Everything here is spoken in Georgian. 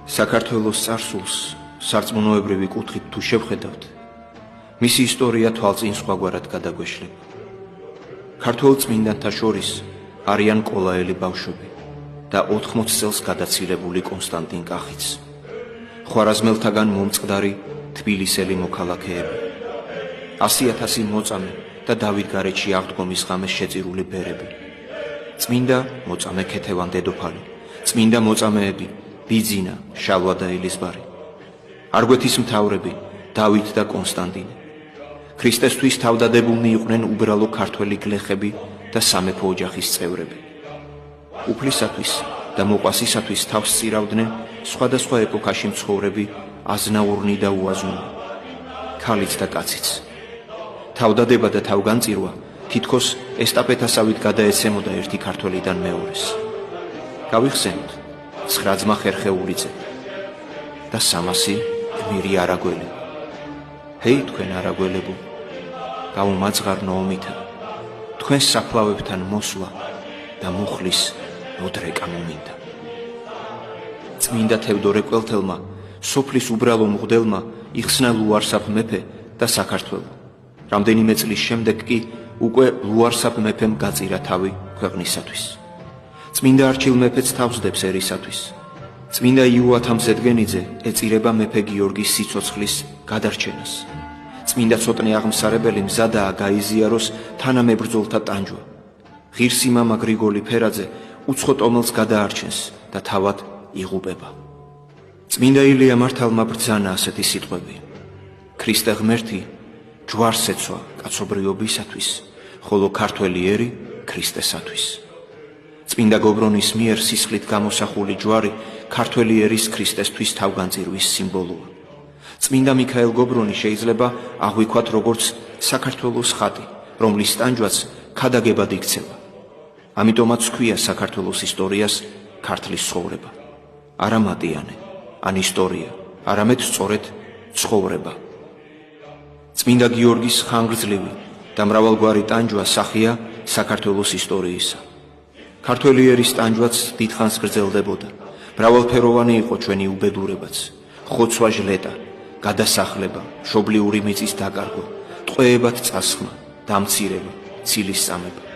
საქართველოს წარსულს სარწმუნოებრივი კუთხით თუ შევხედავთ, მისი ისტორია თვალწინ სხვაგვარად გადაგვეშლება. ქართველ წმინდანთა შორის არიან კოლაელი ბავშვები და 80 წელს გადაცილებული კონსტანტინ კახიც, ხვარაზმელთაგან მომწყდარი თბილისელი მოქალაქეები, 100,000 მოწამე და დავითგარეჯში აღდგომის ღამეს შეწირული ბერები, წმინდა მოწამე ქეთევან დედოფალი, წმინდა მოწამეები ბიძინა, შალვა და ელიზბარი, არგვეთის მთავრები დავით და კონსტანტინე, ქრისტესთვის თავდადებულნი იყვნენ უბრალო ქართველი გლეხები და სამეფო ოჯახის წევრები. უფლისათვის და მოყვასისათვის თავს სწირავდნენ სხვადასხვა ეპოქაში მცხოვრები აზნაურნი და უაზნური, ქალიც და კაციც. თავდადება და თავგანწირვა თითქოს ესტაფეტასავით გადაეცემოდა ერთი ქართველიდან მეორეს. გავიხსენოთ 9 ძმა ხერხეულიძე და 300 გმირი არაგველები. ჰეი თქვენ არაგველებო, გაუმაძღარნო ომითა, თქვენ საფლავებთან მოსვლა და მუხლის მოდრეკა მომინდა. წმინდა თევდორე კველთელმა, სოფლის უბრალო მღვდელმა იხსნა ლუარსაბ მეფე და საქართველო. რამდენიმე წლის შემდეგ კი უკვე ლუარსაბ მეფემ გაწირა თავი ქვეყნისათვის. წმინდა არჩილ მეფეც თავსდებს ერისათვის. წმინდა იოათამ ზედგენიძე ეწირება მეფე გიორგის სიცოცხლის გადარჩენას. წმინდა ცოტნე აღმსარებელი მზადაა გაიზიაროს თანამებრძოლთა ტანჯვა. ღირსი მამა გრიგოლი ფერაძე უცხო ტომელს გადაარჩენს და თავად იღუპება. წმინდა ილია მართალმა ბრძანა ასეთი სიტყვები: ქრისტე ღმერთი ჯვარს ეცვა კაცობრიობისათვის, ხოლო ქართველი ერი ქრისტესათვის. წმინდა გობრონის მიერ სისხლით გამოსახული ჯვარი ქართველი ერის ქრისტესთვის თავგანწირვის სიმბოლოა. წმინდა მიქაელ გობრონი შეიძლება აღვიქვათ როგორც საქართველოს ხატი, რომლის ტანჯვაც ქადაგებად იქცევა. ამიტომაც ქვია საქართველოს ისტორიას ქართლის ცხოვრება. არა მატიანე, ან ისტორია, არამედ სწორედ ცხოვრება. წმინდა გიორგის ხანგრძლივი და მრავალგვარი ტანჯვა სახია საქართველოს ისტორიისა. ქართველი ერის ტანჯვაც დიდხანს გრძელდებოდა. მრავალფეროვანი იყო ჩვენი უბედურებაც, ხოცვა ჟლეტა, გადასახლება, მშობლიური მიწის დაკარგვა, ტყვეებად წასხმა, დამცირება, ცილის წამება.